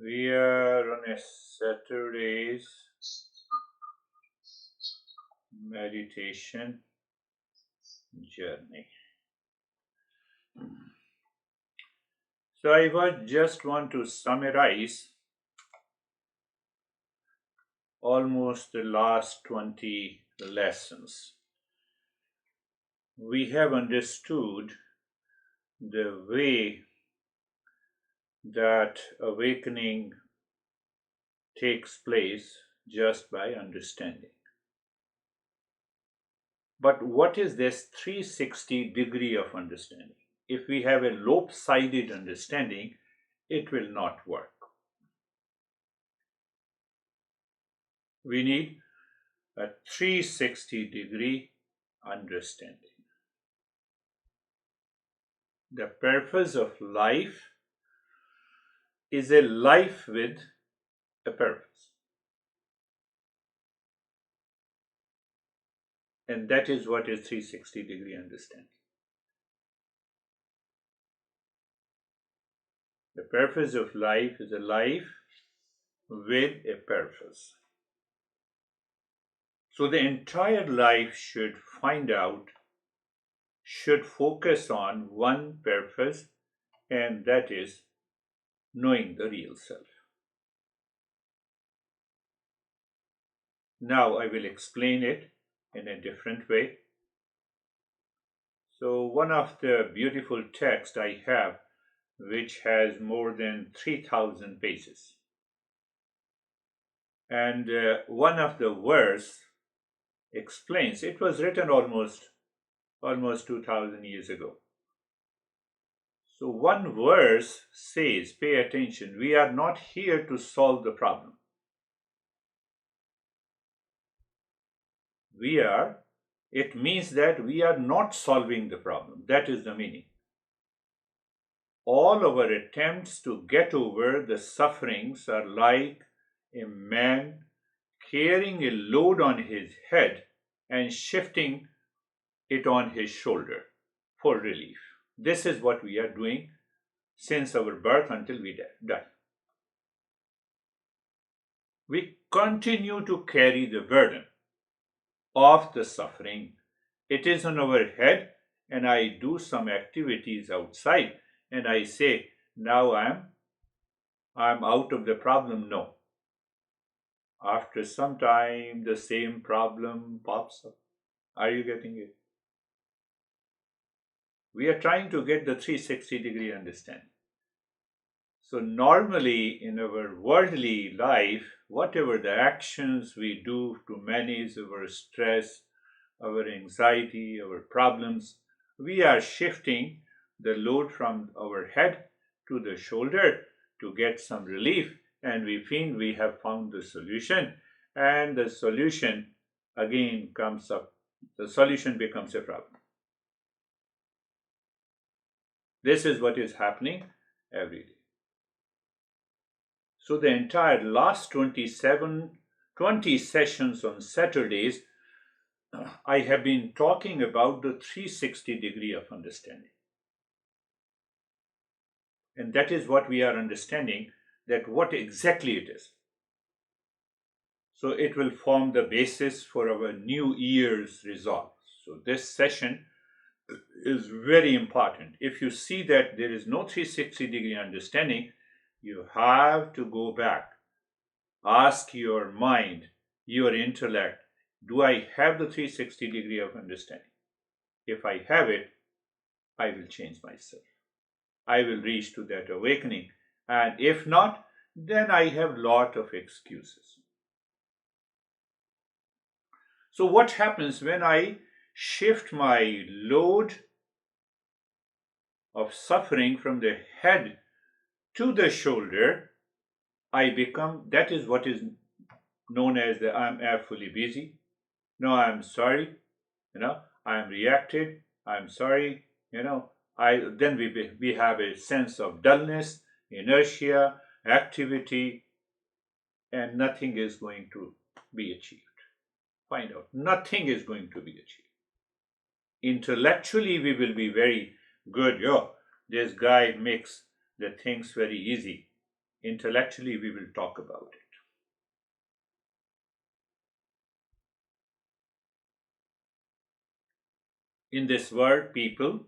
We are on a Saturday's meditation journey. So I would just want to summarize almost the last 20 lessons. We have understood the way that awakening takes place just by understanding. But what is this 360 degree of understanding? If we have a lopsided understanding, it will not work. We need a 360 degree understanding. The purpose of life is a life with a purpose. And that is what is 360 degree understanding. The purpose of life is a life with a purpose. So the entire life should focus on one purpose, and that is knowing the real self. Now I will explain it in a different way. So one of the beautiful texts I have, which has more than 3,000 pages, and one of the verse explains, it was written almost 2,000 years ago. So one verse says, pay attention, we are not here to solve the problem. It means that we are not solving the problem. That is the meaning. All our attempts to get over the sufferings are like a man carrying a load on his head and shifting it on his shoulder for relief. This is what we are doing since our birth until we die. We continue to carry the burden of the suffering. It is on our head, and I do some activities outside and I say, now I'm out of the problem. No. After some time, the same problem pops up. Are you getting it? We are trying to get the 360 degree understanding. So normally in our worldly life, whatever the actions we do to manage our stress, our anxiety, our problems, we are shifting the load from our head to the shoulder to get some relief, and we think we have found the solution, and the solution again comes up. The solution becomes a problem. This is what is happening every day. So the entire last 20 sessions on Saturdays, I have been talking about the 360 degree of understanding. And that is what we are understanding, that what exactly it is. So it will form the basis for our new year's resolve. So this session is very important. If you see that there is no 360 degree understanding, you have to go back. Ask your mind, your intellect, do I have the 360 degree of understanding? If I have it, I will change myself. I will reach to that awakening. And if not, then I have lot of excuses. So what happens when I shift my load of suffering from the head to the shoulder? I become, that is what is known as the I'm fully busy. No, I'm sorry. I am reacted. I'm sorry. Then we have a sense of dullness, inertia, activity, and nothing is going to be achieved. Find out, nothing is going to be achieved. Intellectually, we will be very good. This guy makes the things very easy. Intellectually, we will talk about it. In this world, people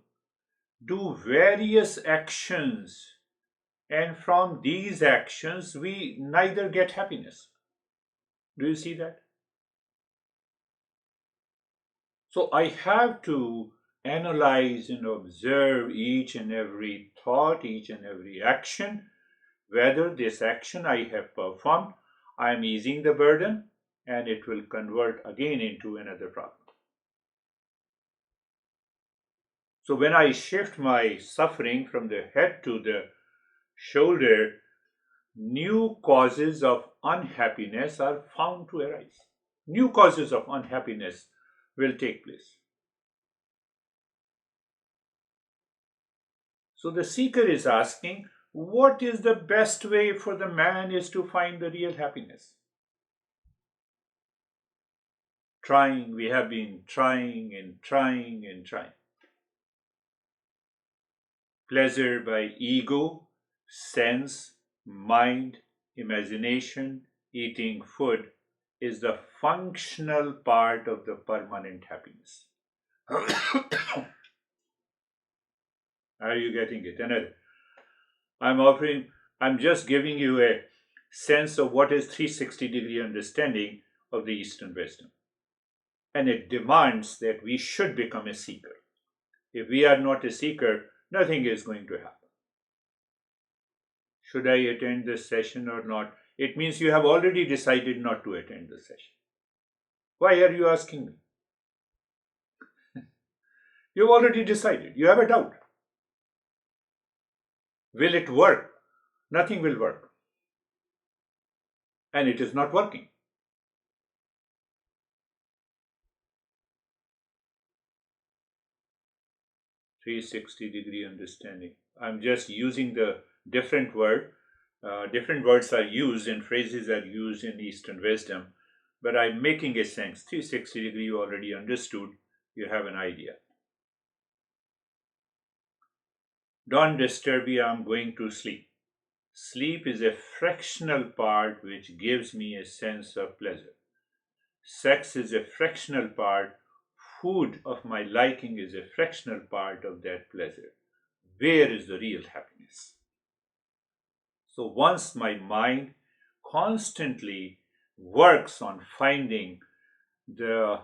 do various actions, and from these actions, we neither get happiness. Do you see that? So I have to analyze and observe each and every thought, each and every action, whether this action I have performed, I am easing the burden and it will convert again into another problem. So when I shift my suffering from the head to the shoulder, new causes of unhappiness are found to arise. New causes of unhappiness will take place. So the seeker is asking, what is the best way for the man is to find the real happiness? Trying, we have been trying and trying and trying. Pleasure by ego, sense, mind, imagination, eating food is the functional part of the permanent happiness. Are you getting it? Another. I'm just giving you a sense of what is 360-degree understanding of the Eastern wisdom. And it demands that we should become a seeker. If we are not a seeker, nothing is going to happen. Should I attend this session or not? It means you have already decided not to attend the session. Why are you asking me? You've already decided. You have a doubt. Will it work? Nothing will work. And it is not working. "360-degree understanding." I'm just using the different word. Different words are used and phrases are used in Eastern wisdom, but I'm making a sense. 360-degree you already understood. You have an idea. Don't disturb me, I'm going to sleep. Sleep is a fractional part which gives me a sense of pleasure. Sex is a fractional part. Food of my liking is a fractional part of that pleasure. Where is the real happiness? So once my mind constantly works on finding the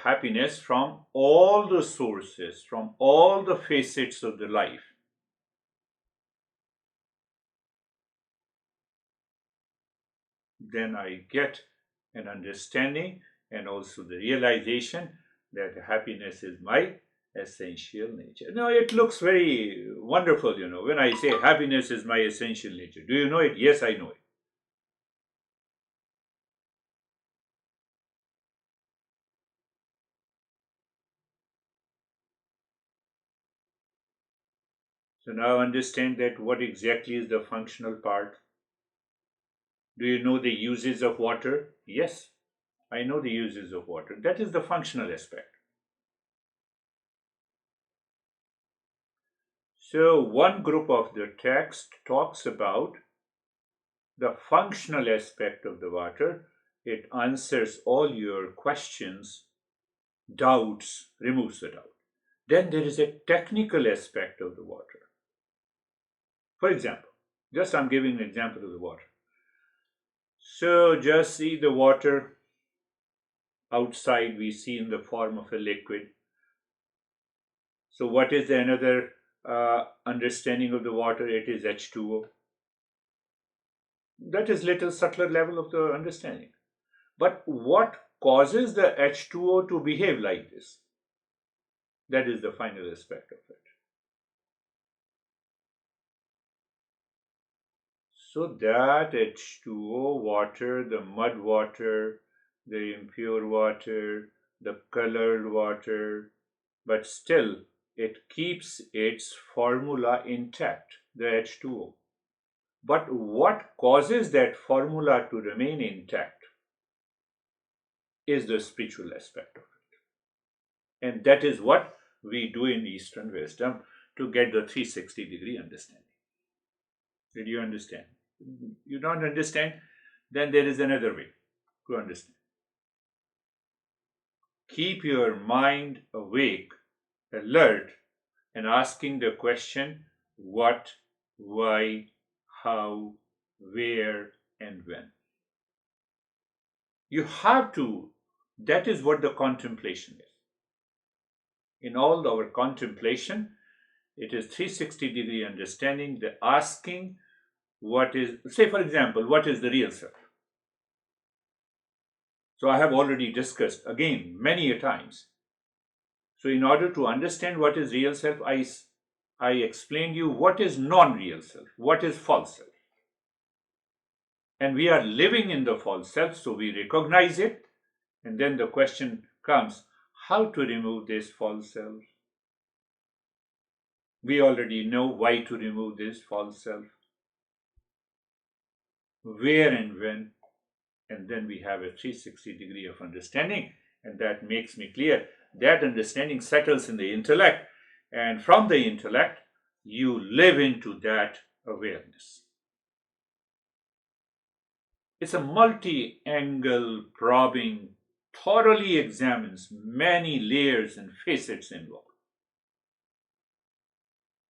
happiness from all the sources, from all the facets of the life, then I get an understanding and also the realization that happiness is my essential nature. Now, it looks very wonderful, when I say happiness is my essential nature. Do you know it? Yes, I know it. So now understand that what exactly is the functional part. Do you know the uses of water? Yes, I know the uses of water. That is the functional aspect. So one group of the text talks about the functional aspect of the water. It answers all your questions, doubts, removes the doubt. Then there is a technical aspect of the water. For example, just I'm giving an example of the water. So just see the water outside, we see in the form of a liquid. So what is another understanding of the water? It is H2O. That is little subtler level of the understanding. But what causes the H2O to behave like this? That is the final aspect of it. So that H2O water, the mud water, the impure water, the colored water, but still it keeps its formula intact, the H2O. But what causes that formula to remain intact is the spiritual aspect of it. And that is what we do in Eastern wisdom to get the 360-degree understanding. Did you understand? You don't understand? Then there is another way to understand. Keep your mind awake, alert, and asking the question what, why, how, where, and when. You have to, that is what the contemplation is. In all our contemplation, it is 360-degree understanding, the asking what is, say for example, what is the real self? So I have already discussed again many a times. So in order to understand what is real self, I explained you what is non-real self, what is false self. And we are living in the false self, so we recognize it. And then the question comes, how to remove this false self? We already know why to remove this false self, where and when, and then we have a 360 degree of understanding, and that makes me clear that understanding settles in the intellect, and from the intellect you live into that awareness. It's a multi-angle probing, thoroughly examines many layers and facets involved.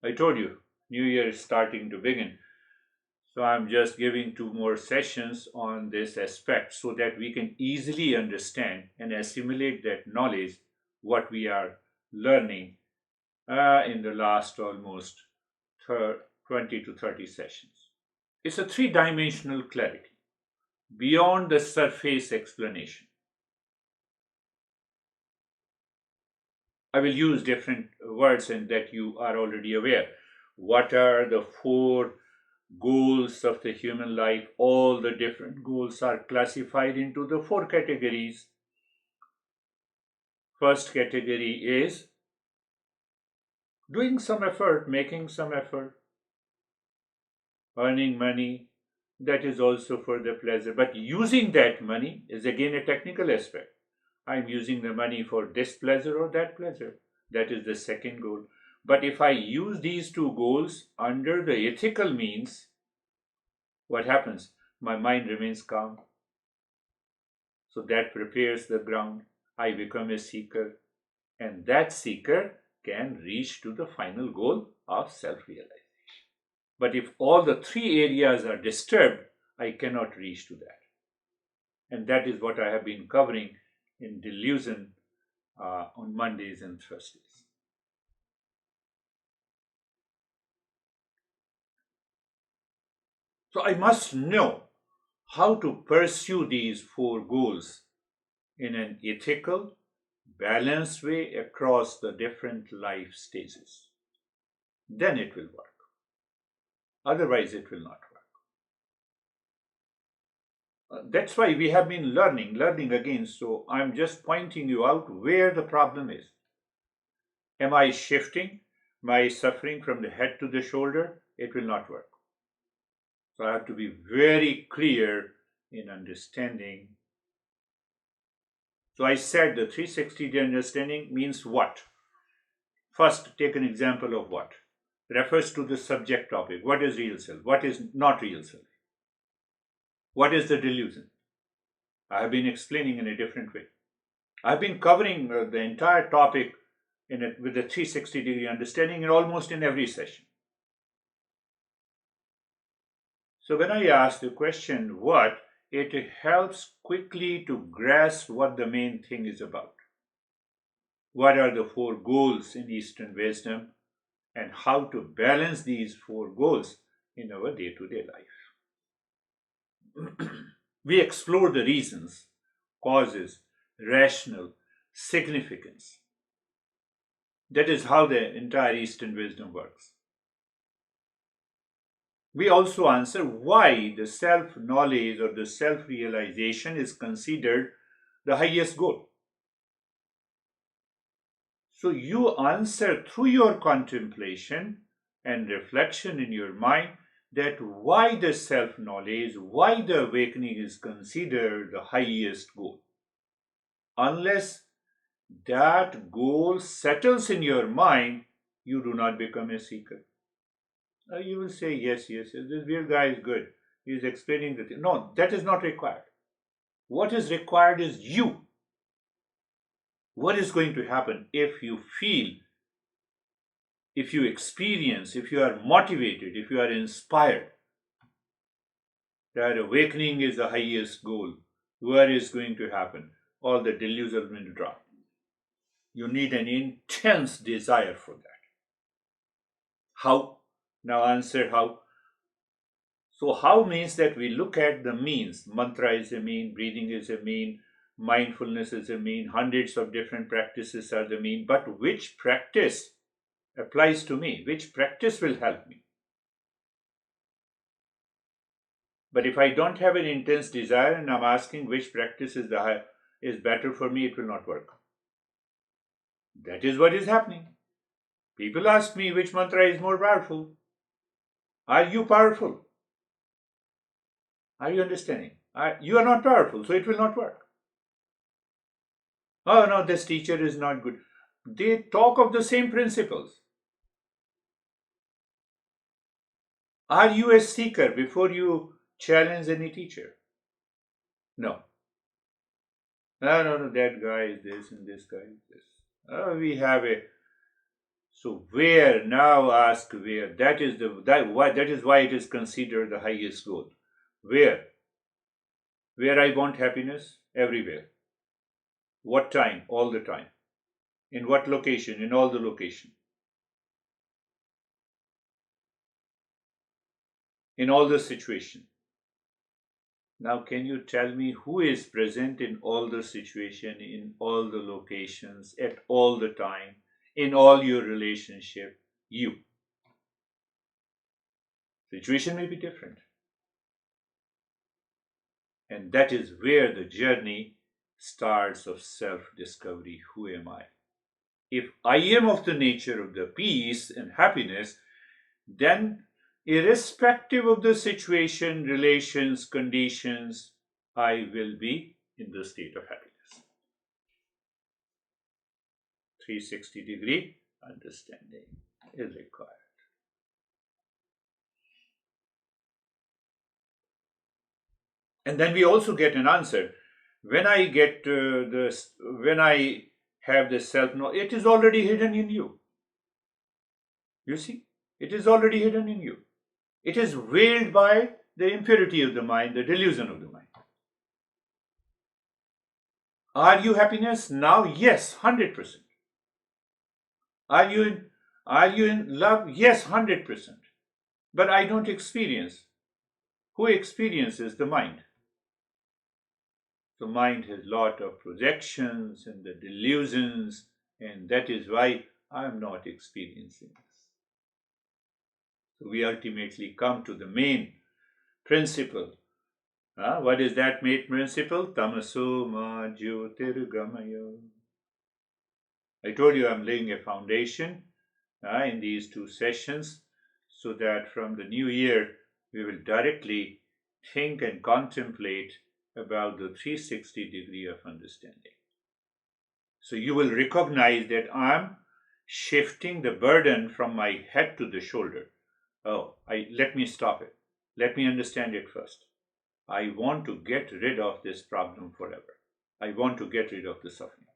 I told you, New Year is starting to begin. So I'm just giving 2 more sessions on this aspect so that we can easily understand and assimilate that knowledge, what we are learning in the last almost 20 to 30 sessions. It's a 3-dimensional clarity beyond the surface explanation. I will use different words and that you are already aware. What are the 4 goals of the human life? All the different goals are classified into the 4 categories. First category is doing some effort, making some effort, earning money. That is also for the pleasure, but using that money is again a technical aspect. I'm using the money for this pleasure or that pleasure. That is the second goal. But if I use these 2 goals under the ethical means, what happens? My mind remains calm. So that prepares the ground. I become a seeker, and that seeker can reach to the final goal of self-realization. But if all the 3 areas are disturbed, I cannot reach to that. And that is what I have been covering in delusion on Mondays and Thursdays. So I must know how to pursue these 4 goals in an ethical, balanced way across the different life stages. Then it will work. Otherwise, it will not work. That's why we have been learning again. So I'm just pointing you out where the problem is. Am I shifting my suffering from the head to the shoulder? It will not work. So I have to be very clear in understanding. So I said the 360-degree understanding means what? First, take an example of what? Refers to the subject topic. What is real self? What is not real self? What is the delusion? I have been explaining in a different way. I've been covering the entire topic with a 360-degree understanding in almost in every session. So when I ask the question what, it helps quickly to grasp what the main thing is about. What are the 4 goals in Eastern wisdom and how to balance these 4 goals in our day-to-day life. We explore the reasons, causes, rational, significance. That is how the entire Eastern wisdom works. We also answer why the self-knowledge or the self-realization is considered the highest goal. So you answer through your contemplation and reflection in your mind that why the self-knowledge, why the awakening is considered the highest goal. Unless that goal settles in your mind, you do not become a seeker. You will say, yes, yes, yes, this weird guy is good. He is explaining the thing. No, that is not required. What is required is you. What is going to happen if you feel, if you experience, if you are motivated, if you are inspired that awakening is the highest goal? What is going to happen? All the delusions will drop. You need an intense desire for that. How? Now answer how. So how means that we look at the means. Mantra is a mean, breathing is a mean, mindfulness is a mean, hundreds of different practices are the mean. But which practice applies to me? Which practice will help me? But if I don't have an intense desire and I'm asking which practice is better for me, it will not work. That is what is happening. People ask me which mantra is more powerful. Are you powerful? Are you understanding? You are not powerful, so it will not work. Oh no, this teacher is not good. They talk of the same principles. Are you a seeker before you challenge any teacher? No. No, no, no, that guy is this and this guy is this. Oh, we have a. So where now? Ask where. That is why it is considered the highest goal. Where? Where I want happiness? Everywhere. What time? All the time. In what location? In all the location. In all the situation. Now, can you tell me who is present in all the situation, in all the locations, at all the time, in all your relationship? You. Situation may be different. And that is where the journey starts of self-discovery. Who am I? If I am of the nature of the peace and happiness, then irrespective of the situation, relations, conditions, I will be in the state of happiness. 360-degree understanding is required. And then we also get an answer. When I get this, when I have this self-knowledge, it is already hidden in you. You see, it is already hidden in you. It is veiled by the impurity of the mind, the delusion of the mind. Are you happiness now? Yes, 100%. Are you in, are you in love? Yes, 100%. But I don't experience. Who experiences? The mind. The mind has lot of projections and the delusions, and that is why I am not experiencing this. So we ultimately come to the main principle. What is that main principle? Tamaso ma jyotirgamaya. I told you I'm laying a foundation in these two sessions so that from the new year we will directly think and contemplate about the 360 degree of understanding. So you will recognize that I'm shifting the burden from my head to the shoulder. Let me stop it. Let me understand it first. I want to get rid of this problem forever. I want to get rid of the suffering.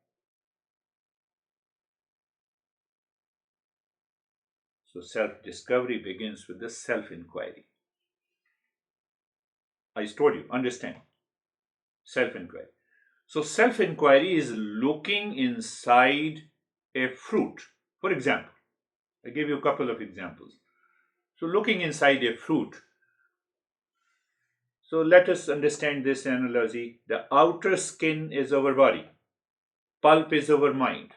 So self-discovery begins with the self-inquiry. I told you, understand. Self-inquiry. So self-inquiry is looking inside a fruit. For example, I give you a couple of examples. So looking inside a fruit. So let us understand this analogy. The outer skin is our body. Pulp is our mind.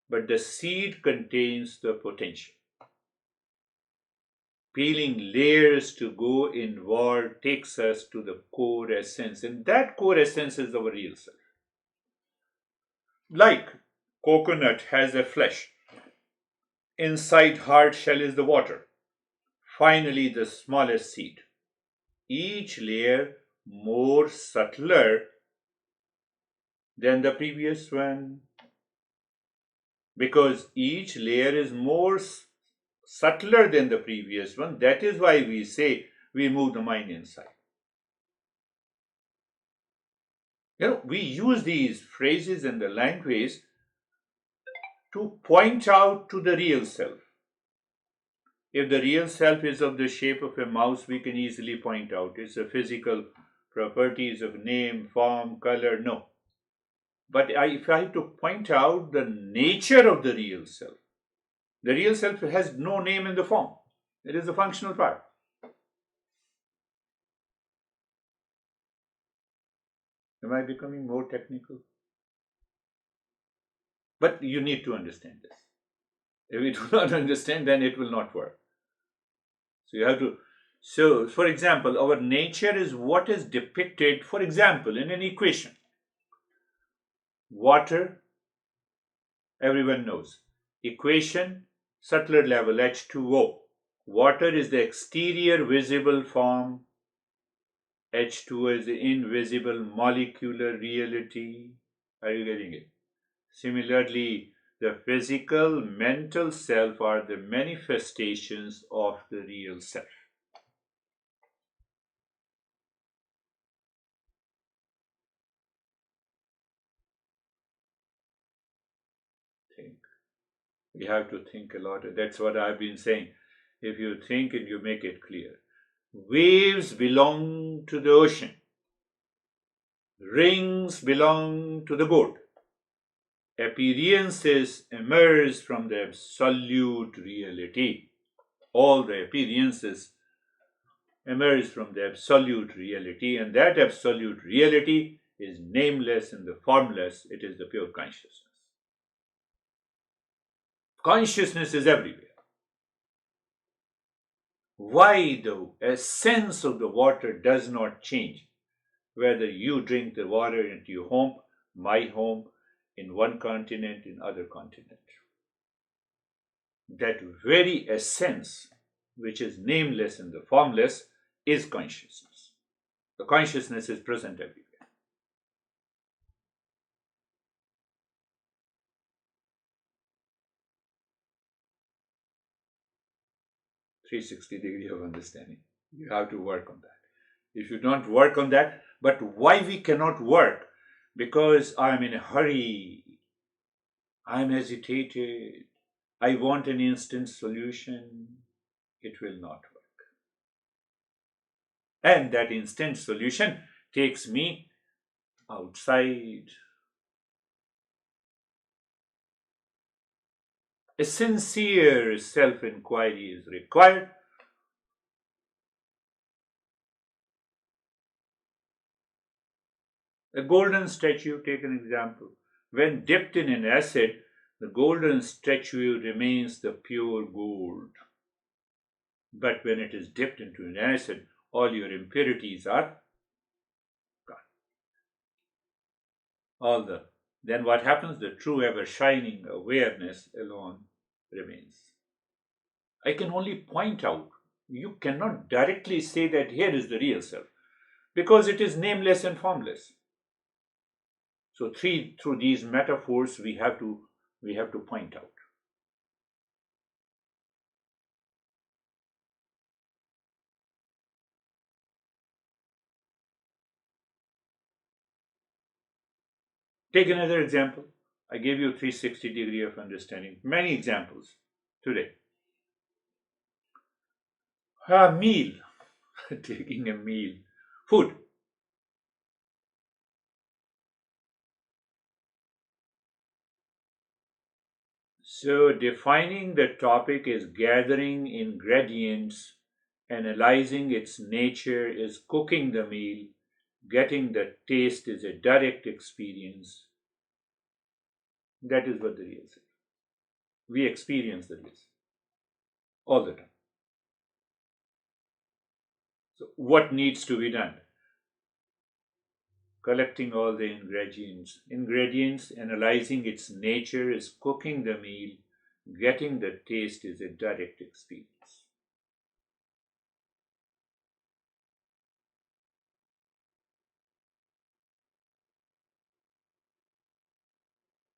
But the seed contains the potential. Peeling layers to go inward takes us to the core essence, and that core essence is our real self. Like coconut has a flesh, inside hard shell is the water, finally the smallest seed. Each layer more subtler than the previous one, because each layer is more subtler than the previous one. That is why we say we move the mind inside. We use these phrases in the language to point out to the real self. If the real self is of the shape of a mouse, we can easily point out it's a physical properties of name, form, color. No. But if I have to point out the nature of the real self has no name in the form. It is a functional part. Am I becoming more technical? But you need to understand this. If you do not understand, then it will not work. So you have to. So, for example, our nature is what is depicted, for example, in an equation. Water, everyone knows. Equation, subtler level, H2O. Water is the exterior visible form. H2O is the invisible molecular reality. Are you getting it? Similarly, the physical, mental self are the manifestations of the real self. Think. We have to think a lot. That's what I've been saying. If you think and you make it clear. Waves belong to the ocean. Rings belong to the gourd. Appearances emerge from the absolute reality. All the appearances emerge from the absolute reality, and that absolute reality is nameless and the formless. It is the pure consciousness. Consciousness is everywhere. Why the essence of the water does not change, whether you drink the water into your home, my home, in one continent, in other continent. That very essence, which is nameless and the formless, is consciousness. The consciousness is present everywhere. 360 degree of understanding. You have to work on that. If you don't work on that, but why we cannot work? Because I'm in a hurry, I'm agitated, I want an instant solution, it will not work. And that instant solution takes me outside. A sincere self inquiry is required. A golden statue, take an example. When dipped in an acid, the golden statue remains the pure gold. But when it is dipped into an acid, all your impurities are gone. Then what happens? The true ever shining awareness alone remains. I can only point out. You cannot directly say that here is the real self because it is nameless and formless. So through these metaphors we have to point out. Take another example. I gave you 360 degree of understanding. Many examples today. A meal. Taking a meal. Food. So defining the topic is gathering ingredients, analyzing its nature is cooking the meal, getting the taste is a direct experience. That is what the real is. We experience the real all the time. So what needs to be done? Collecting all the ingredients, analyzing its nature is cooking the meal, getting the taste is a direct experience.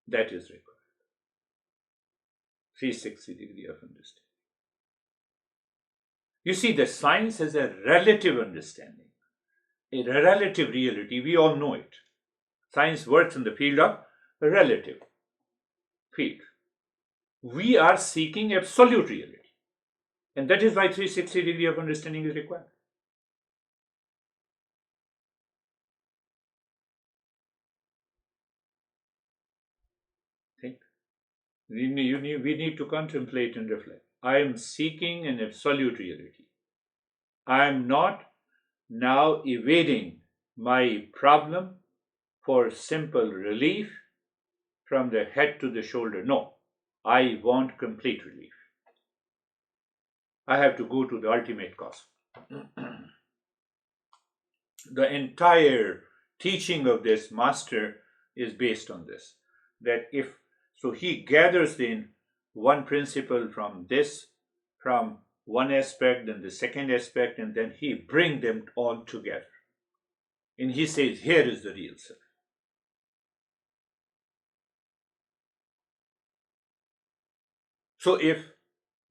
That is required. 360 degree of understanding. You see, the science has a relative understanding, a relative reality. We all know it. Science works in the field of relative field. We are seeking absolute reality. And that is why 360 degree of understanding is required. Think. We need to contemplate and reflect. I am seeking an absolute reality. I am not now evading my problem for simple relief from the head to the shoulder. No, I want complete relief. I have to go to the ultimate cause. The entire teaching of this master is based on this. That if so, he gathers in one principle from this, from one aspect, then the second aspect, and then he brings them all together. And he says, here is the real self. So if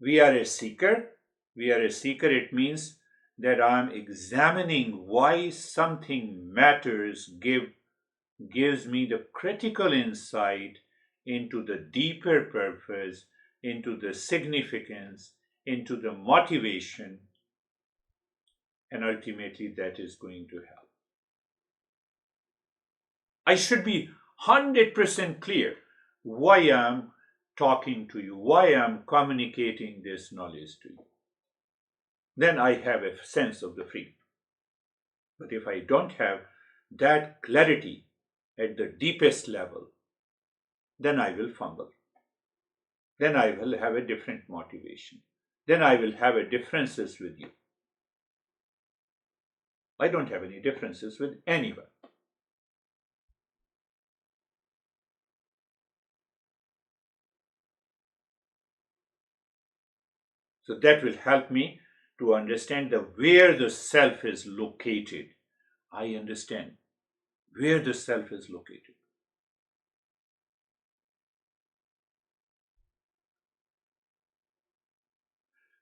we are a seeker, it means that I'm examining why something matters, gives me the critical insight into the deeper purpose, into the significance, into the motivation, and ultimately that is going to help. I should be 100% clear why I'm talking to you, why I'm communicating this knowledge to you. Then I have a sense of the freedom. But if I don't have that clarity at the deepest level, then I will fumble. Then I will have a different motivation. Then I will have a differences with you. I don't have any differences with anyone. So that will help me to understand where the self is located. I understand where the self is located.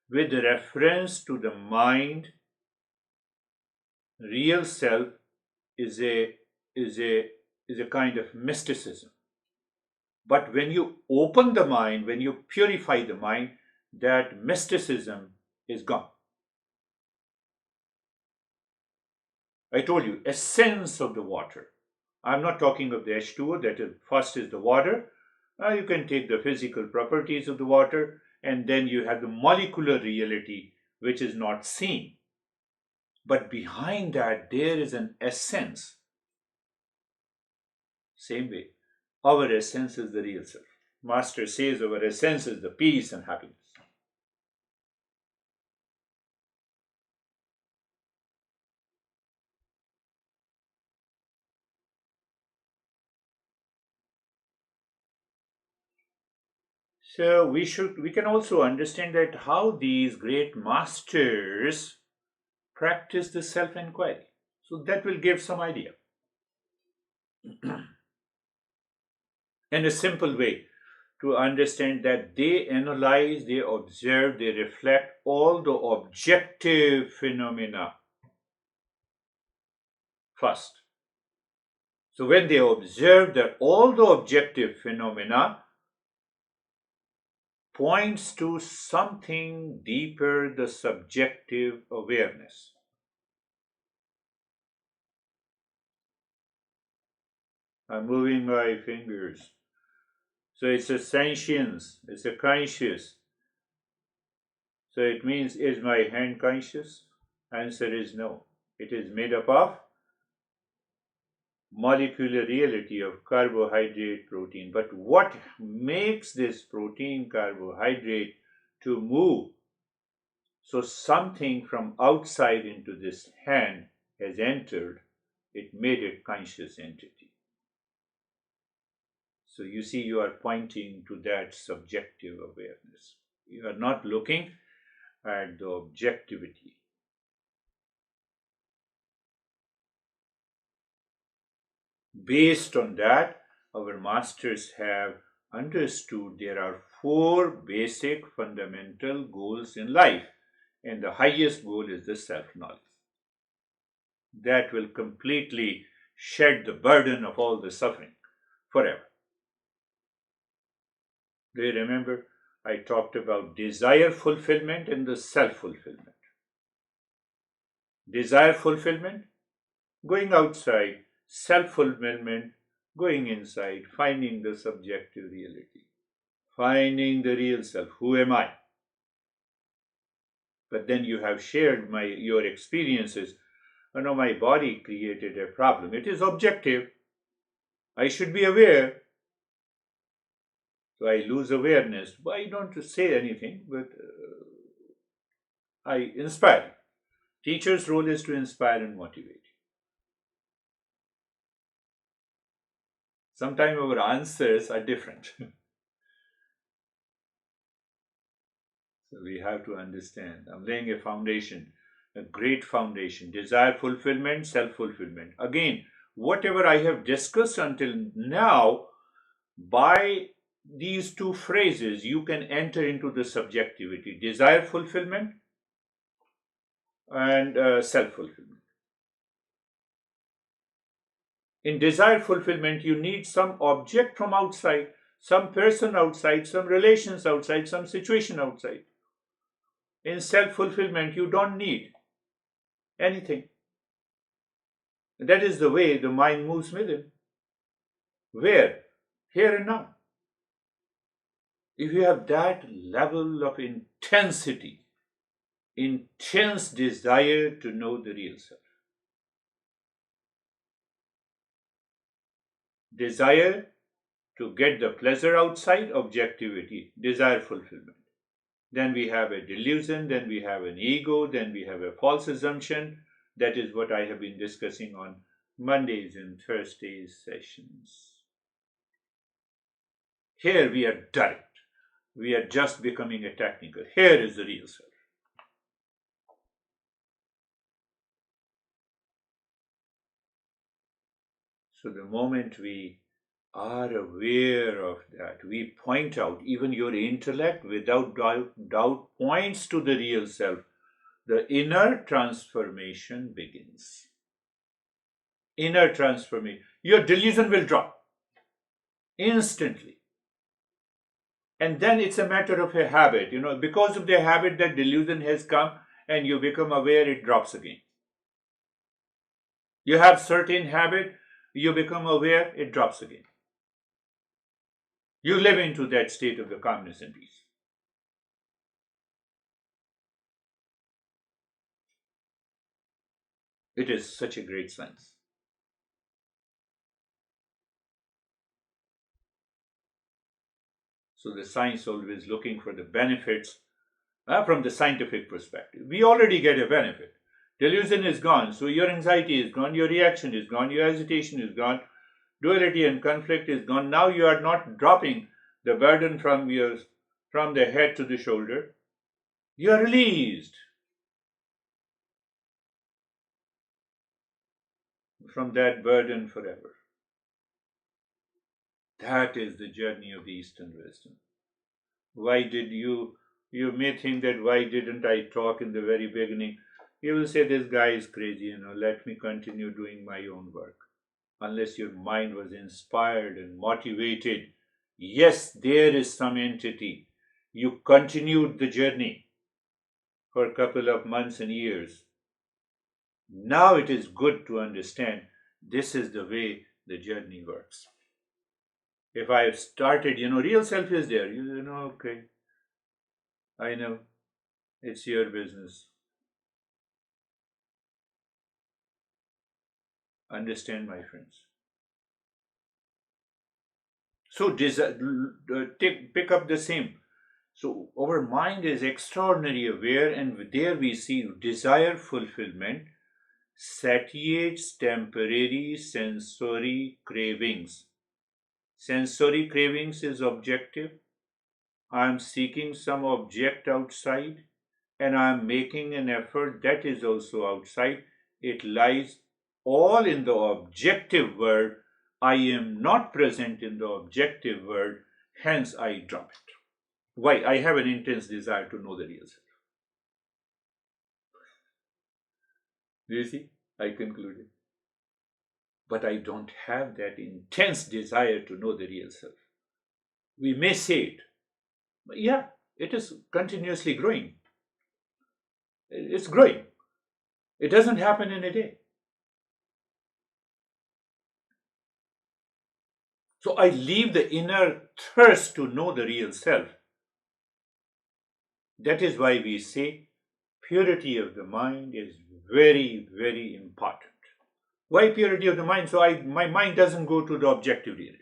With reference to the mind, real self is a kind of mysticism. But when you open the mind, when you purify the mind, that mysticism is gone. I told you, essence of the water. I'm not talking of the H2O, that is, first is the water. You can take the physical properties of the water, and then you have the molecular reality, which is not seen. But behind that, there is an essence. Same way, our essence is the real self. Master says our essence is the peace and happiness. So we can also understand that how these great masters practice the self-inquiry. So that will give some idea. In a simple way, to understand that they analyze, they observe, they reflect all the objective phenomena first. So when they observe that all the objective phenomena points to something deeper, the subjective awareness. I'm moving my fingers. So it's a sentience, it's a conscious. So it means, is my hand conscious? Answer is no. It is made up of molecular reality of carbohydrate, protein. But what makes this protein, carbohydrate to move? So something from outside into this hand has entered. It made it conscious entity. So you see, you are pointing to that subjective awareness. You are not looking at the objectivity. Based on that, our masters have understood there are four basic fundamental goals in life. And the highest goal is the self-knowledge. That will completely shed the burden of all the suffering forever. Do you remember I talked about desire fulfillment and the self-fulfillment? Desire fulfillment, going outside, self-fulfillment, going inside, finding the subjective reality, finding the real self. Who am I? But then you have shared your experiences. Oh no, my body created a problem. It is objective. I should be aware. So I lose awareness. I don't say anything, but I inspire. Teacher's role is to inspire and motivate. Sometimes our answers are different. So we have to understand. I'm laying a foundation, a great foundation. Desire fulfillment, self fulfillment. Again, whatever I have discussed until now, by these two phrases, you can enter into the subjectivity. Desire fulfillment and self fulfillment. In desire fulfillment, you need some object from outside, some person outside, some relations outside, some situation outside. In self fulfillment, you don't need anything. That is the way the mind moves within. Where? Here and now. If you have that level of intensity, intense desire to know the real self, desire to get the pleasure outside, objectivity, desire fulfillment. Then we have a delusion, then we have an ego, then we have a false assumption. That is what I have been discussing on Mondays and Thursdays sessions. Here we are direct. We are just becoming a technical. Here is the real self. So the moment we are aware of that, we point out, even your intellect without doubt points to the real self. The inner transformation begins. Inner transformation. Your delusion will drop instantly. And then it's a matter of a habit. Because of the habit, that delusion has come and you become aware, it drops again. You have certain habit, you become aware, it drops again. You live into that state of the calmness and peace. It is such a great science. So the science always looking for the benefits from the scientific perspective. We already get a benefit. Delusion is gone, so your anxiety is gone, your reaction is gone, your hesitation is gone, duality and conflict is gone. Now you are not dropping the burden from the head to the shoulder. You are released from that burden forever. That is the journey of the Eastern wisdom. Why did you may think that why didn't I talk in the very beginning? You will say this guy is crazy, let me continue doing my own work. Unless your mind was inspired and motivated. Yes, there is some entity. You continued the journey for a couple of months and years. Now it is good to understand this is the way the journey works. If I have started, real self is there. Okay, I know. It's your business. Understand, my friends. So pick up the same. So our mind is extraordinarily aware, and there we see desire fulfillment satiates temporary sensory cravings. Sensory cravings is objective. I am seeking some object outside and I am making an effort that is also outside. It lies all in the objective world. I am not present in the objective world, hence I drop it. Why? I have an intense desire to know the real self. Do you see? I concluded. But I don't have that intense desire to know the real self. We may say it, but yeah, it is continuously growing. It's growing. It doesn't happen in a day. So I leave the inner thirst to know the real self. That is why we say purity of the mind is very, very important. Why purity of the mind? So my mind doesn't go to the objective reality.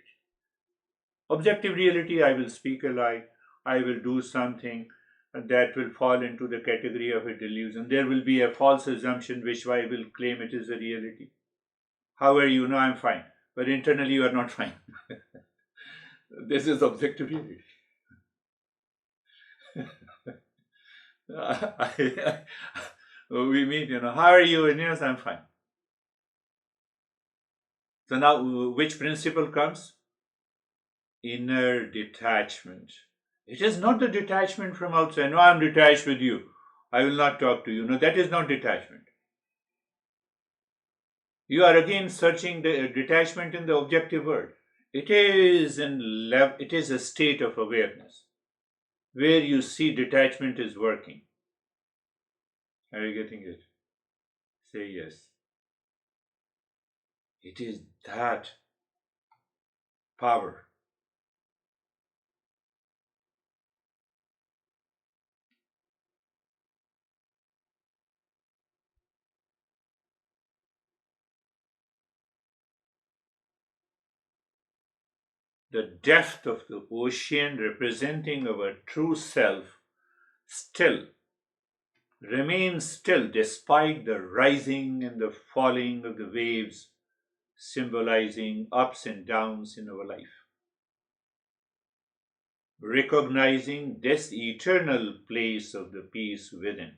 Objective reality, I will speak a lie, I will do something that will fall into the category of a delusion. There will be a false assumption which I will claim it is a reality. However, you know I'm fine, but internally you are not fine. This is objective reality. We meet, how are you? And yes, I'm fine. So now, which principle comes? Inner detachment. It is not the detachment from outside. No, I'm detached with you. I will not talk to you. No, that is not detachment. You are again searching the detachment in the objective world. It is a state of awareness where you see detachment is working. Are you getting it? Say yes. It is that power. The depth of the ocean representing our true self still remains still despite the rising and the falling of the waves, symbolizing ups and downs in our life. Recognizing this eternal place of the peace within,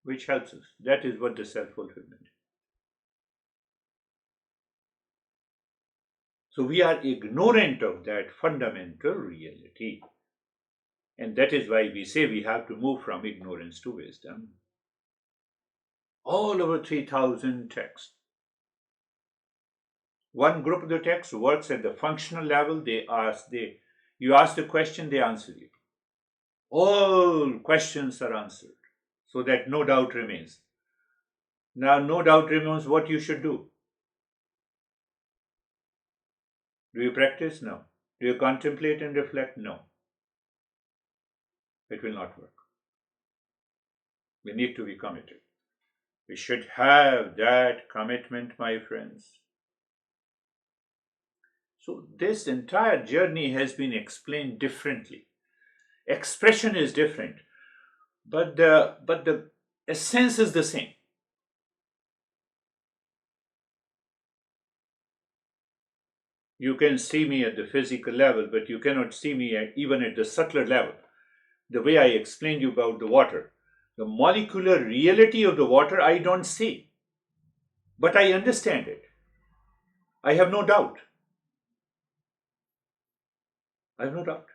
which helps us. That is what the self fulfillment is. So we are ignorant of that fundamental reality. And that is why we say we have to move from ignorance to wisdom. All over 3,000 texts. One group of the text works at the functional level. You ask the question, they answer you. All questions are answered so that no doubt remains. Now, no doubt remains what you should do. Do you practice? No. Do you contemplate and reflect? No. It will not work. We need to be committed. We should have that commitment, my friends. So, this entire journey has been explained differently. Expression is different, but the essence is the same. You can see me at the physical level, but you cannot see me even at the subtler level. The way I explained you about the water, the molecular reality of the water I don't see, but I understand it. I have no doubt. I have no doubt.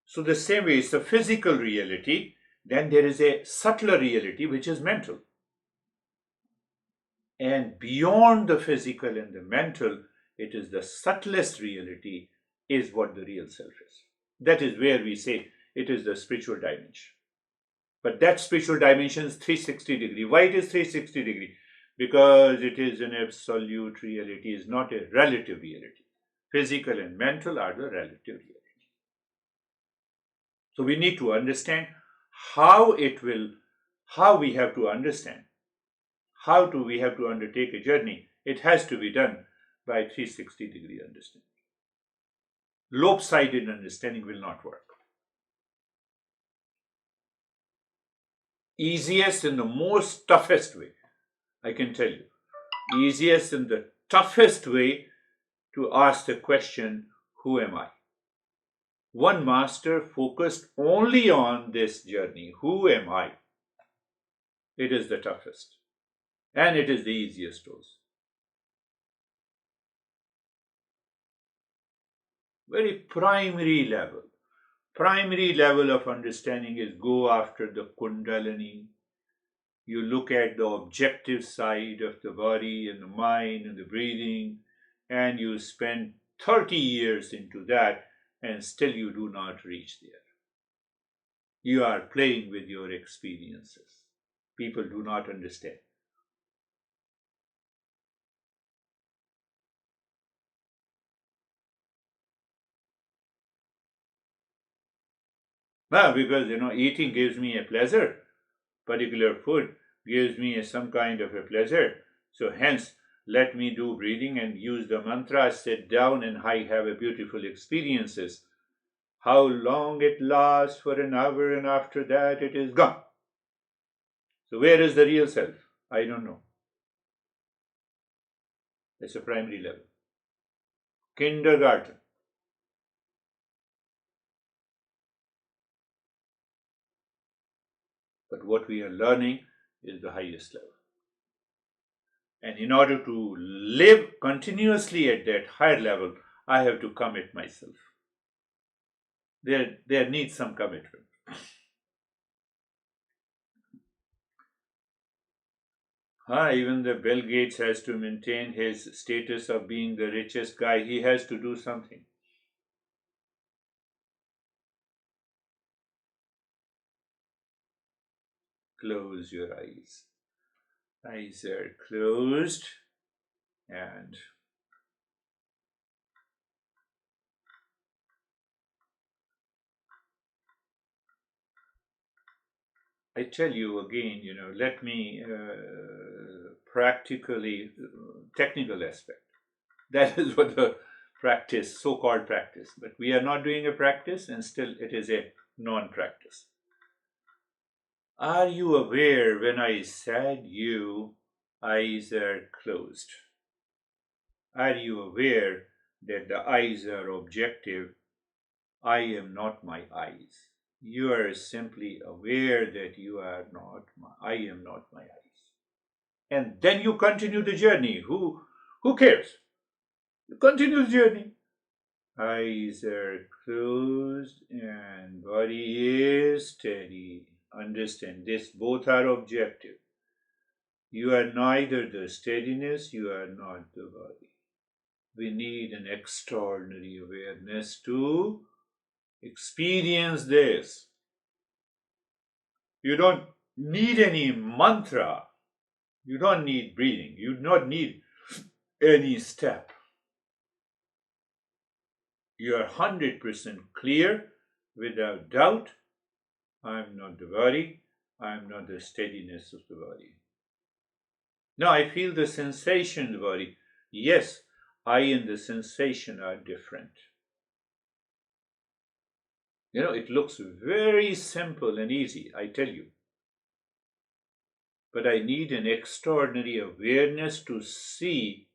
So the same way it's a physical reality, then there is a subtler reality which is mental. And beyond the physical and the mental, it is the subtlest reality is what the real self is. That is where we say it is the spiritual dimension. But that spiritual dimension is 360 degree. Why it is 360 degree? Because it is an absolute reality, it is not a relative reality. Physical and mental are the relative reality. So we need to understand how we have to understand. How do we have to undertake a journey? It has to be done by 360-degree understanding. Lopsided understanding will not work. Easiest and the most toughest way, I can tell you, easiest and the toughest way to ask the question, who am I? One master focused only on this journey, who am I? It is the toughest and it is the easiest also. Very primary level of understanding is go after the Kundalini, You look at the objective side of the body and the mind and the breathing, and you spend 30 years into that, and still you do not reach there. You are playing with your experiences. People do not understand. Well, because eating gives me a pleasure, particular food gives me some kind of a pleasure. So hence, let me do breathing and use the mantra, sit down and I have a beautiful experiences. How long it lasts for an hour and after that it is gone. So where is the real self? I don't know. It's a primary level. Kindergarten. But what we are learning is the highest level. And in order to live continuously at that higher level, I have to commit myself. There needs some commitment. Even the Bill Gates has to maintain his status of being the richest guy. He has to do something. Close your eyes. Eyes are closed, and I tell you again, let me practically, technical aspect. That is what the practice, so called practice. But we are not doing a practice, and still it is a non practice. Are you aware when I said you, eyes are closed? Are you aware that the eyes are objective? I am not my eyes. You are simply aware that you are not I am not my eyes. And then you continue the journey. Who cares? You continue the journey. Eyes are closed and body is steady. Understand this, both are objective. You are neither the steadiness, you are not the body. We need an extraordinary awareness to experience this. You don't need any mantra. You don't need breathing. You do not need any step. You are 100% clear without doubt. I am not the body. I am not the steadiness of the body. Now I feel the sensation in the body. Yes, I and the sensation are different. It looks very simple and easy, I tell you. But I need an extraordinary awareness to see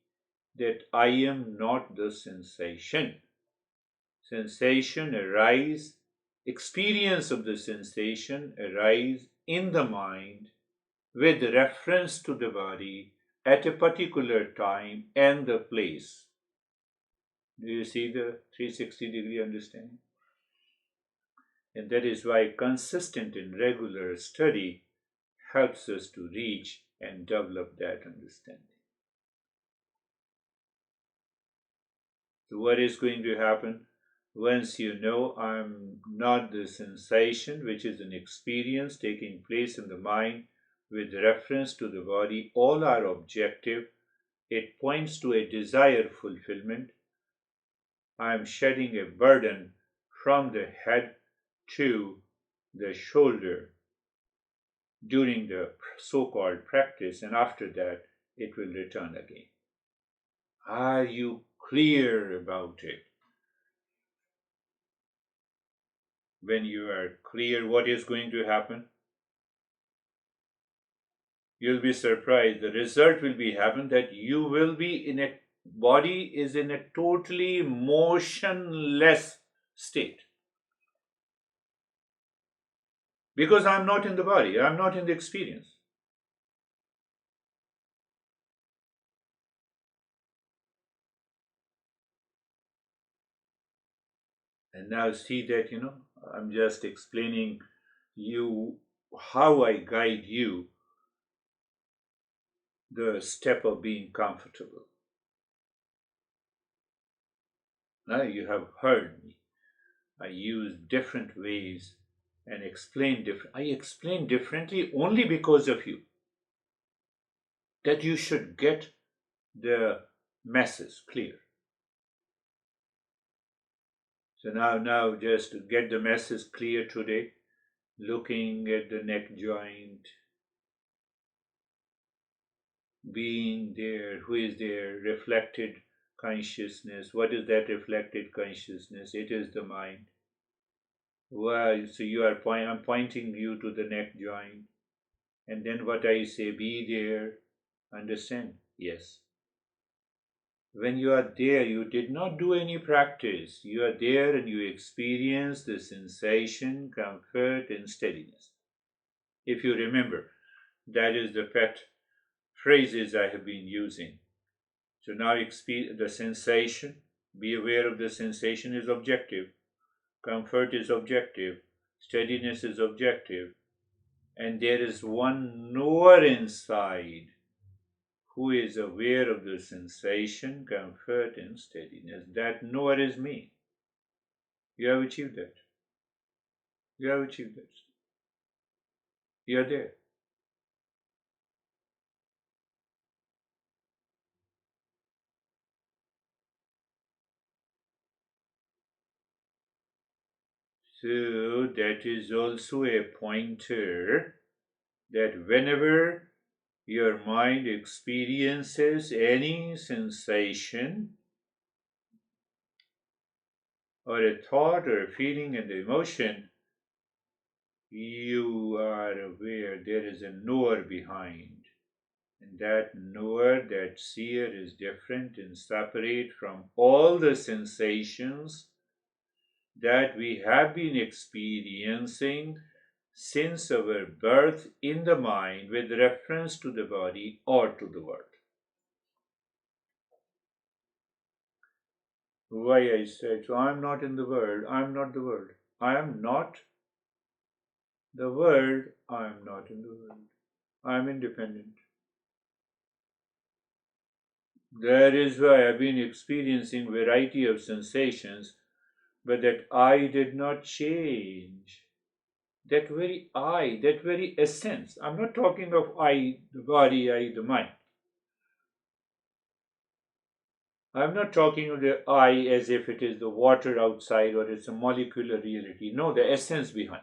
that I am not the sensation. Sensation arise, experience of the sensation arise in the mind with reference to the body at a particular time and the place. Do you see the 360-degree understanding? And that is why consistent and regular study helps us to reach and develop that understanding. So, what is going to happen? Once you know I'm not the sensation, which is an experience taking place in the mind with reference to the body, all are objective. It points to a desire fulfillment. I am shedding a burden from the head to the shoulder during the so called practice, and after that, it will return again. Are you clear about it? When you are clear what is going to happen, you'll be surprised. The result will be happen that you will be in a body is in a totally motionless state. Because I'm not in the body, I'm not in the experience. And now see that, I'm just explaining you how I guide you the step of being comfortable. Now you have heard me. I use different ways and explain different. I explain differently only because of you. That you should get the message clear. So now just to get the message clear today, looking at the neck joint, being there, who is there, reflected consciousness. What is that reflected consciousness? It is the mind. Well, so I'm pointing you to the neck joint, and then what I say, be there. Understand? Yes. When you are there, you did not do any practice. You are there and you experience the sensation, comfort, and steadiness. If you remember, that is the pet phrases I have been using. So now the sensation, be aware of the sensation is objective, comfort is objective, steadiness is objective, and there is one knower inside who is aware of the sensation, comfort, and steadiness. That knower is me. You have achieved that. You have achieved that. You are there. So that is also a pointer that whenever your mind experiences any sensation or a thought or a feeling and emotion, you are aware there is a knower behind. And that knower, that seer is different and separate from all the sensations that we have been experiencing since our birth in the mind with reference to the body or to the world. Why I said, so I am not in the world, I am not the world. I am not the world, I am not in the world. I am independent. That is why I've been experiencing variety of sensations, but that I did not change. That very I, that very essence. I'm not talking of I, the body, I, the mind. I'm not talking of the I as if it is the water outside or it's a molecular reality. No, the essence behind.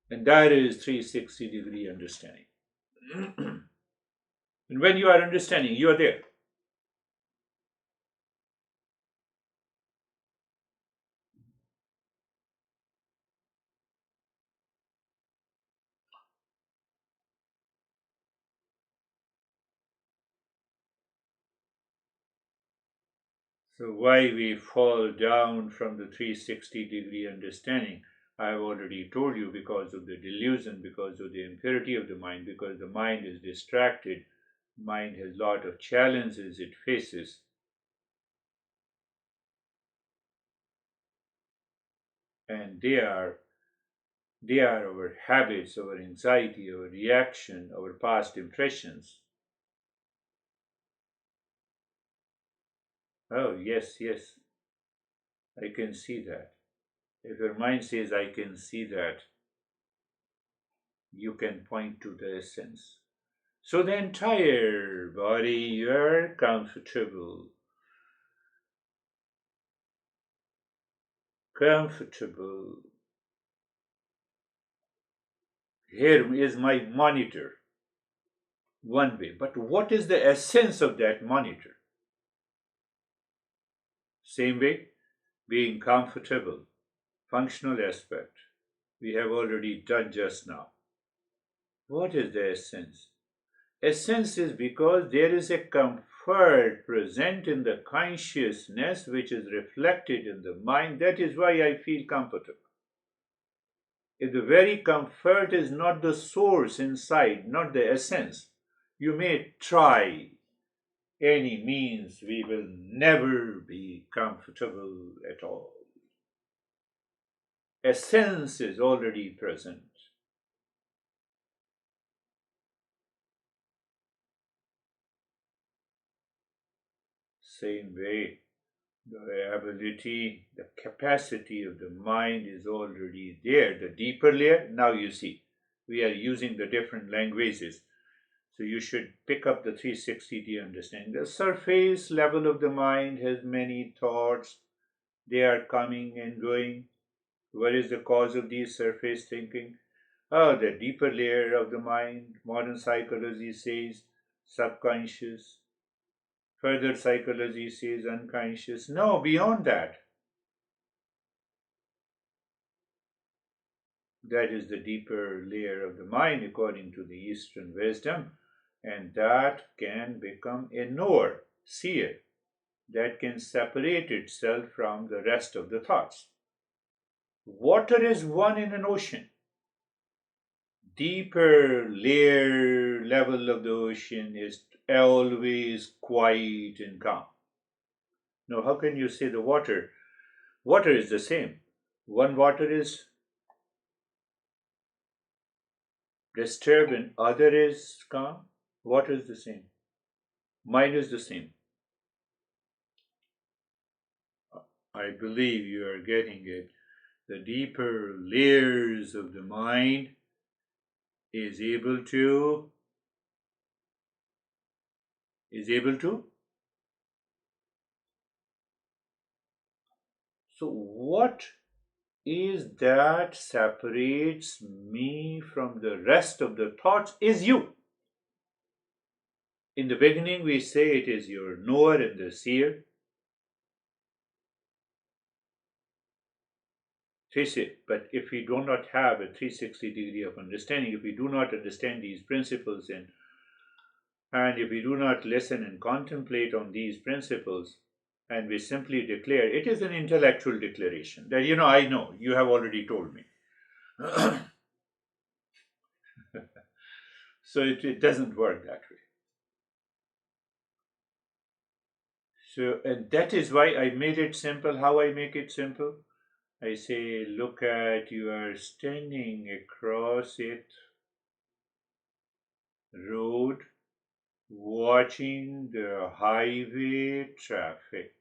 And that is 360-degree understanding. And when you are understanding, you are there. So why we fall down from the 360-degree understanding, I have already told you, because of the delusion, because of the impurity of the mind, because the mind is distracted, mind has a lot of challenges it faces. And they are our habits, our anxiety, our reaction, our past impressions. Oh, yes, yes, I can see that. If your mind says, I can see that, you can point to the essence. So the entire body, you're comfortable. Comfortable. Here is my monitor. One way. But what is the essence of that monitor? Same way, being comfortable. Functional aspect. We have already done just now. What is the essence? Essence is because there is a comfort present in the consciousness which is reflected in the mind. That is why I feel comfortable. If the very comfort is not the source inside, not the essence, you may try any means, we will never be comfortable at all. Essence is already present. Same way, the ability, the capacity of the mind is already there. The deeper layer, now you see, we are using the different languages. So you should pick up the 360D understanding. The surface level of the mind has many thoughts. They are coming and going. What is the cause of these surface thinking? Oh, the deeper layer of the mind. Modern psychology says subconscious. Further psychology says unconscious. No, beyond that. That is the deeper layer of the mind according to the Eastern wisdom. And that can become a knower, seer, that can separate itself from the rest of the thoughts. Water is one in an ocean. Deeper layer level of the ocean is always quiet and calm. Now, how can you say the water? Water is the same. One water is disturbed and other is calm. Water is the same. Mind is the same. I believe you are getting it. The deeper layers of the mind is able to is able to so what is that separates me from the rest of the thoughts is you. In the beginning we say it is your knower and the seer. But if we do not have a 360 degree of understanding, if we do not understand these principles and if we do not listen and contemplate on these principles, and we simply declare, it is an intellectual declaration that, I know, you have already told me. So it doesn't work that way. So, and that is why I made it simple. How I make it simple? I say, look at, you are standing across it, road, watching the highway traffic.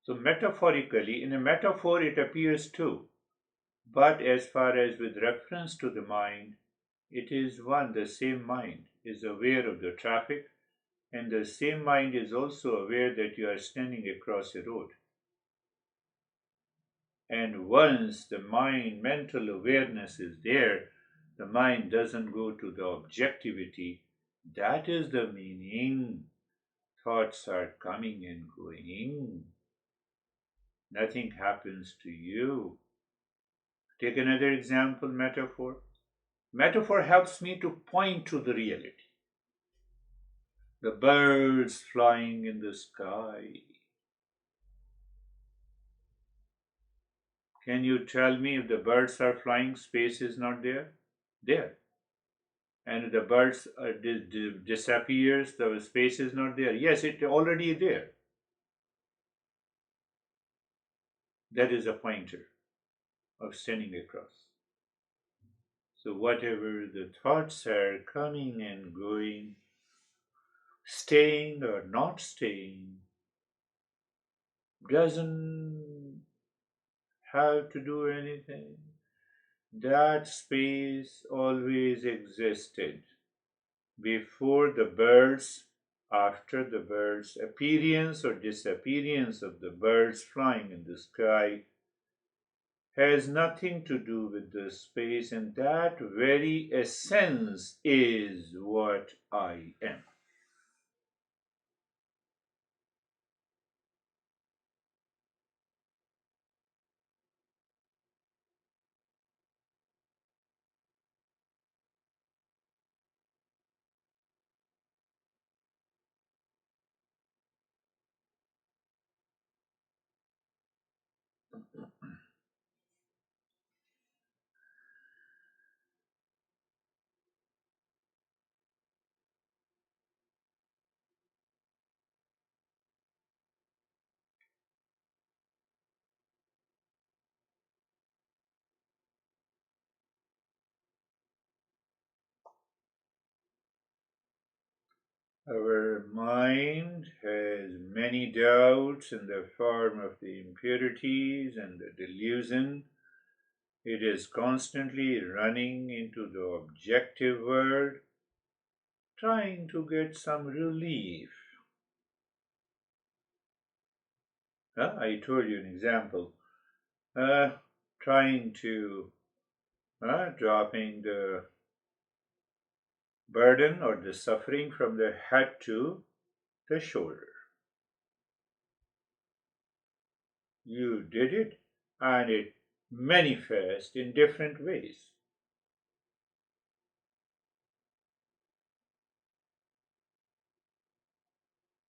So, metaphorically, in a metaphor, it appears too. But as far as with reference to the mind, it is one, the same mind is aware of the traffic, and the same mind is also aware that you are standing across a road. And once the mind, mental awareness is there, the mind doesn't go to the objectivity. That is the meaning. Thoughts are coming and going. Nothing happens to you. Take another example, metaphor. Metaphor helps me to point to the reality. The birds flying in the sky. Can you tell me if the birds are flying, space is not there? There. And if the birds disappears, the space is not there. Yes, it's already there. That is a pointer of standing across. So whatever the thoughts are coming and going, staying or not staying, doesn't have to do anything. That space always existed before the birds, after the birds, appearance or disappearance of the birds flying in the sky has nothing to do with the space, and that very essence is what I am. Our mind has many doubts in the form of the impurities and the delusion. It is constantly running into the objective world, trying to get some relief. I told you an example. Trying to dropping the burden or the suffering from the head to the shoulder. You did it, and it manifests in different ways.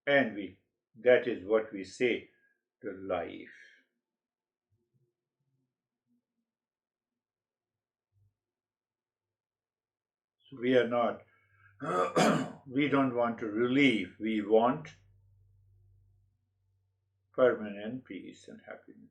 And that is what we say, the life. So we are not, we don't want to relieve, we want permanent peace and happiness.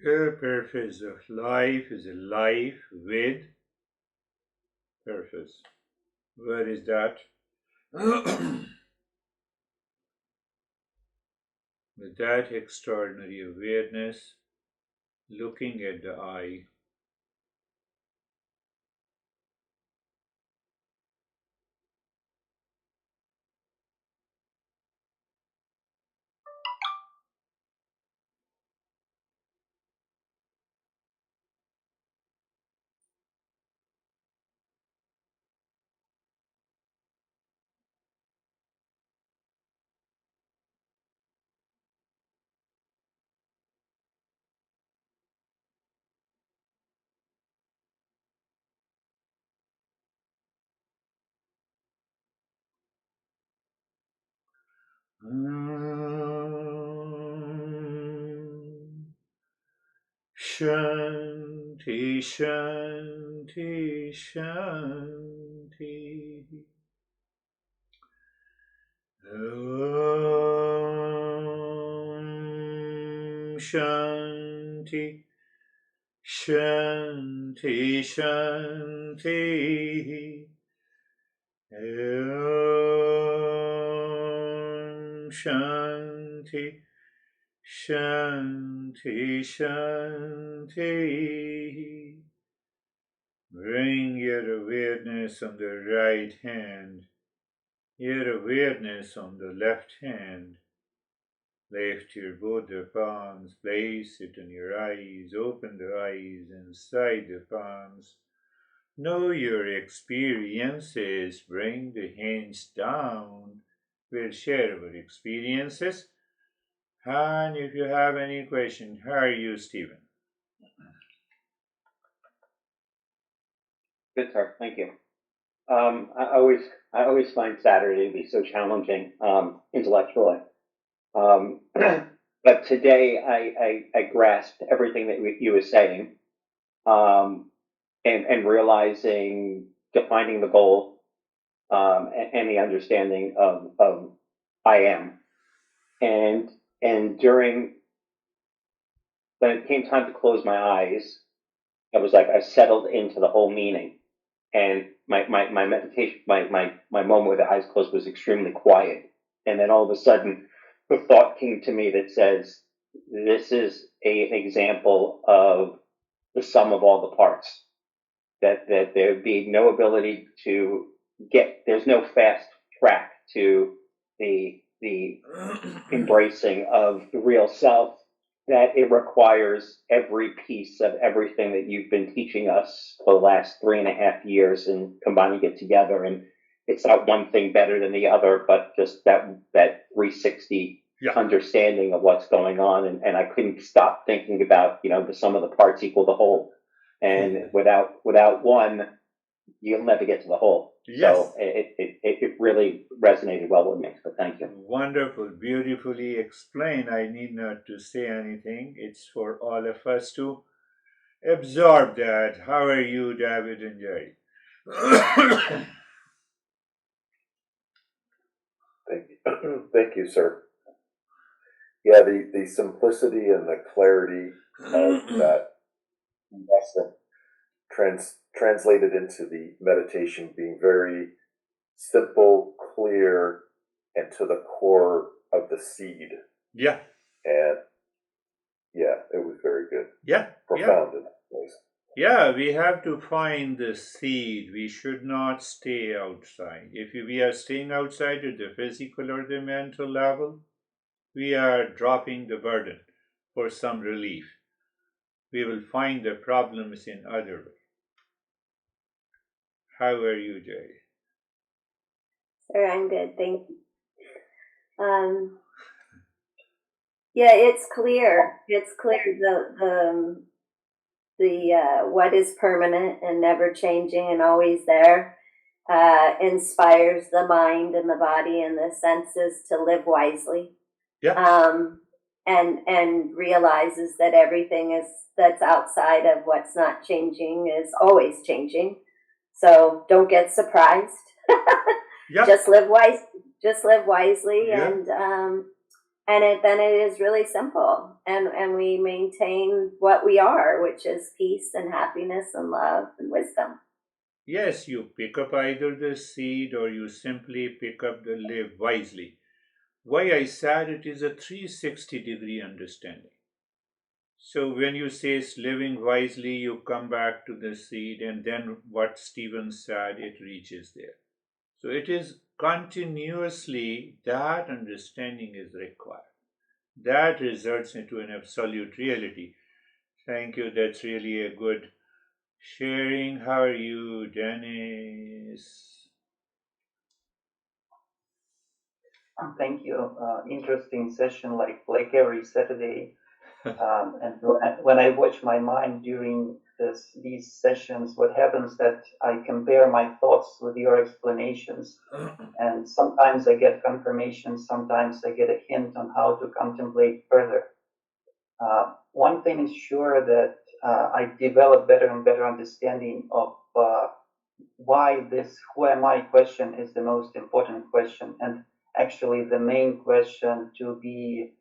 The purpose of life is a life with purpose. Where is that? With that extraordinary awareness, looking at the eye, Shanti, Shanti, Shanti. Om Shanti, Shanti, Shanti. Om Shanti, Shanti, Shanti. Bring your awareness on the right hand, your awareness on the left hand. Lift your both the palms, place it on your eyes, open the eyes inside the palms. Know your experiences, bring the hands down. We'll share our experiences. And if you have any question, how are you, Stephen? Good, sir. Thank you. I always find Saturday to be so challenging intellectually, but today I grasped everything that you were saying, and realizing, defining the goal, and the understanding of I am, and during when it came time to close my eyes, I was like I settled into the whole meaning, and my meditation, my moment with the eyes closed was extremely quiet. And then all of a sudden, the thought came to me that says, this is an example of the sum of all the parts. That there'd be no ability to there's no fast track to the embracing of the real self, that it requires every piece of everything that you've been teaching us for the last 3.5 years and combining it together. And it's not one thing better than the other, but just that 360 understanding of what's going on. And I couldn't stop thinking about, the sum of the parts equal the whole. And without one, you'll never get to the whole. Yes. So it really resonated well with me. So thank you. Wonderful, beautifully explained. I need not to say anything. It's for all of us to absorb that. How are you, David and Jerry? Thank you. Thank you, sir. Yeah, the simplicity and the clarity of that lesson translated into the meditation being very simple, clear, and to the core of the seed. Yeah. And yeah, it was very good. Yeah. Profound in that place. Yeah, we have to find the seed. We should not stay outside. If we are staying outside at the physical or the mental level, we are dropping the burden for some relief. We will find the problems in other ways. How are you, Jerry? Sir, I'm good, thank you. Yeah, it's clear. It's clear the what is permanent and never changing and always there inspires the mind and the body and the senses to live wisely. Yeah. And realizes that everything that's outside of what's not changing is always changing. So don't get surprised. Yeah. Just live wisely, Yeah. then it is really simple, and we maintain what we are, which is peace and happiness and love and wisdom. Yes, you pick up either the seed or you simply pick up the live wisely. Why I said it is a 360-degree understanding. So when you say living wisely, you come back to the seed, and then what Stephen said, it reaches there. So it is continuously that understanding is required. That results into an absolute reality. Thank you. That's really a good sharing. How are you, Dennis? Thank you. Interesting session, like every Saturday. And when I watch my mind during these sessions, what happens that I compare my thoughts with your explanations, and sometimes I get confirmation, sometimes I get a hint on how to contemplate further. One thing is sure, that I develop better and better understanding of why this "who am I" question is the most important question, and actually the main question to be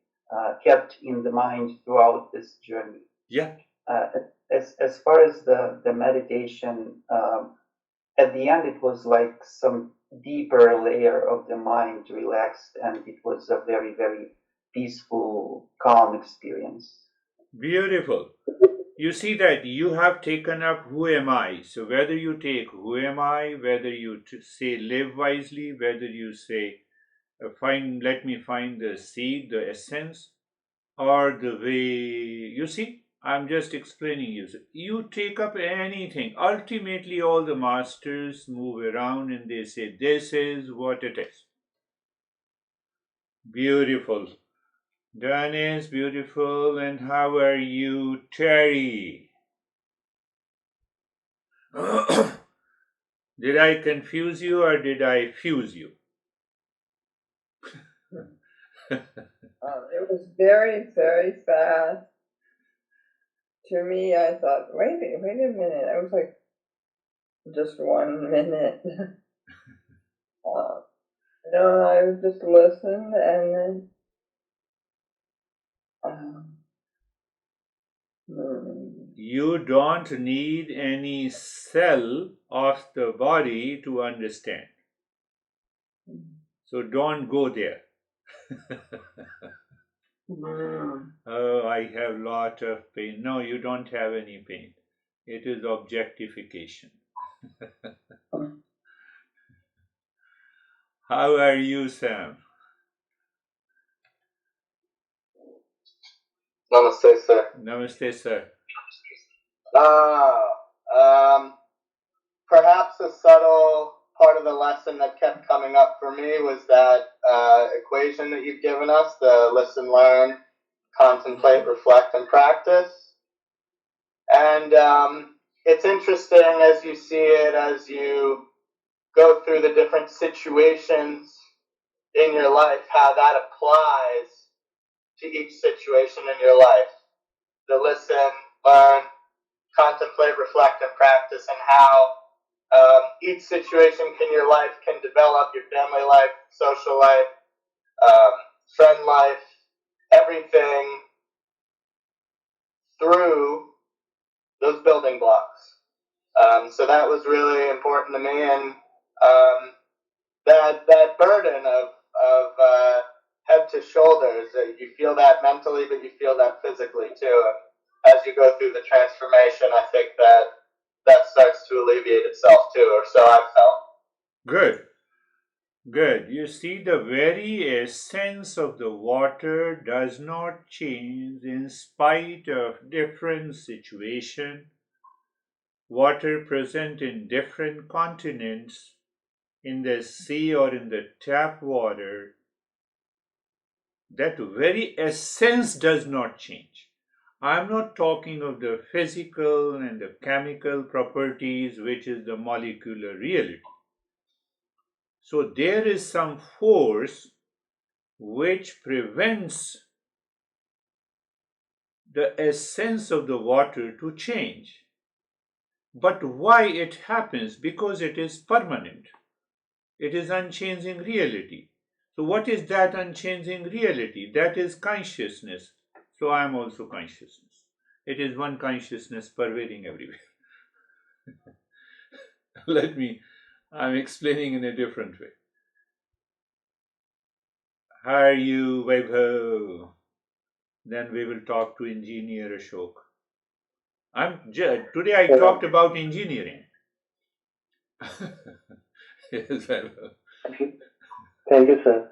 kept in the mind throughout this journey. Yeah. As far as the meditation, at the end it was like some deeper layer of the mind relaxed, and it was a very, very peaceful, calm experience. Beautiful. You see that you have taken up who am I. So whether you take who am I, whether you say live wisely, whether you say let me find the seed, the essence, or the way, you see, I'm just explaining you. So you take up anything. Ultimately, all the masters move around and they say, this is what it is. Beautiful. Dennis, beautiful. And how are you, Terry? Did I confuse you or did I fuse you? It was very, very fast. To me, I thought, wait a minute. I was like, just 1 minute. No, I just listened, and then you don't need any cell of the body to understand. So don't go there. Oh, I have lot of pain. No, you don't have any pain. It is objectification. How are you, Sam? Namaste, sir. Namaste, sir. Perhaps a subtle part of the lesson that kept coming up for me was that equation that you've given us, the listen, learn, contemplate, reflect, and practice. And it's interesting as you see it, as you go through the different situations in your life, how that applies to each situation in your life. The listen, learn, contemplate, reflect, and practice, and how each situation in your life can develop your family life, social life, friend life, everything through those building blocks. So that was really important to me, and that burden of head to shoulders, you feel that mentally, but you feel that physically too. And as you go through the transformation, I think that starts to alleviate itself too, or so I've felt. Good. Good. You see, the very essence of the water does not change in spite of different situation. Water present in different continents, in the sea or in the tap water, that very essence does not change. I'm not talking of the physical and the chemical properties, which is the molecular reality. So there is some force which prevents the essence of the water to change. But why it happens? Because it is permanent. It is unchanging reality. So what is that unchanging reality? That is consciousness. So I am also consciousness. It is one consciousness pervading everywhere. I'm explaining in a different way. How are you, Vaibhav? Then we will talk to engineer Ashok. Today I talked about engineering. Yes, Vaibhav. Thank you, sir.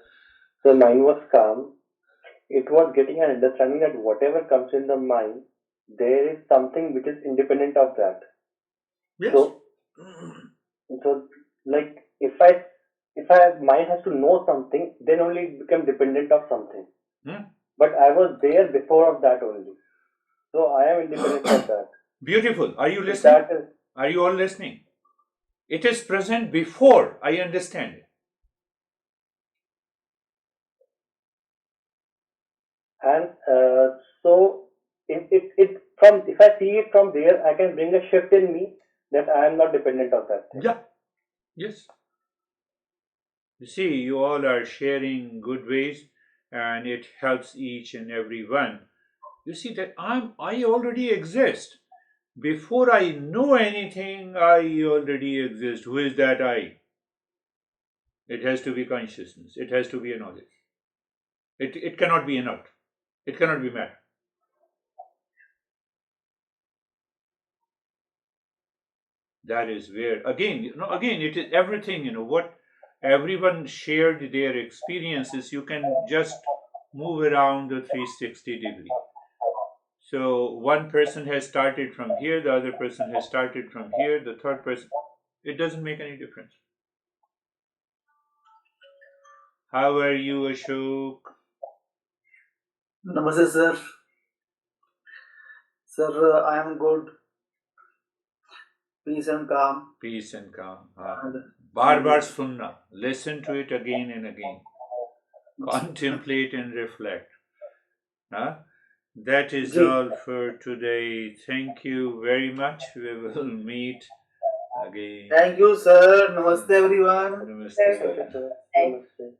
So mind was calm. It was getting an understanding that whatever comes in the mind, there is something which is independent of that. Yes. So like if mind has to know something, then only it becomes dependent of something. But I was there before of that only. So I am independent of that. Beautiful. Are you listening? Are you all listening? It is present before I understand it. And so if I see it from there, I can bring a shift in me that I am not dependent of that thing. Yeah. Yes. You see, you all are sharing good ways, and it helps each and every one. You see that I already exist. Before I know anything, I already exist. Who is that I? It has to be consciousness. It has to be a knowledge. It cannot be a not. It cannot be matter. That is where, again, it is everything, what everyone shared their experiences. You can just move around the 360 degree. So one person has started from here, the other person has started from here, the third person. It doesn't make any difference. How are you, Ashok? Namaste, sir. Sir, I am good. Peace and calm. Peace and calm. Bar sunna. Listen to it again and again. Contemplate and reflect. That is all for today. Thank you very much. We will meet again. Thank you, sir. Namaste, everyone. Namaste. Namaste.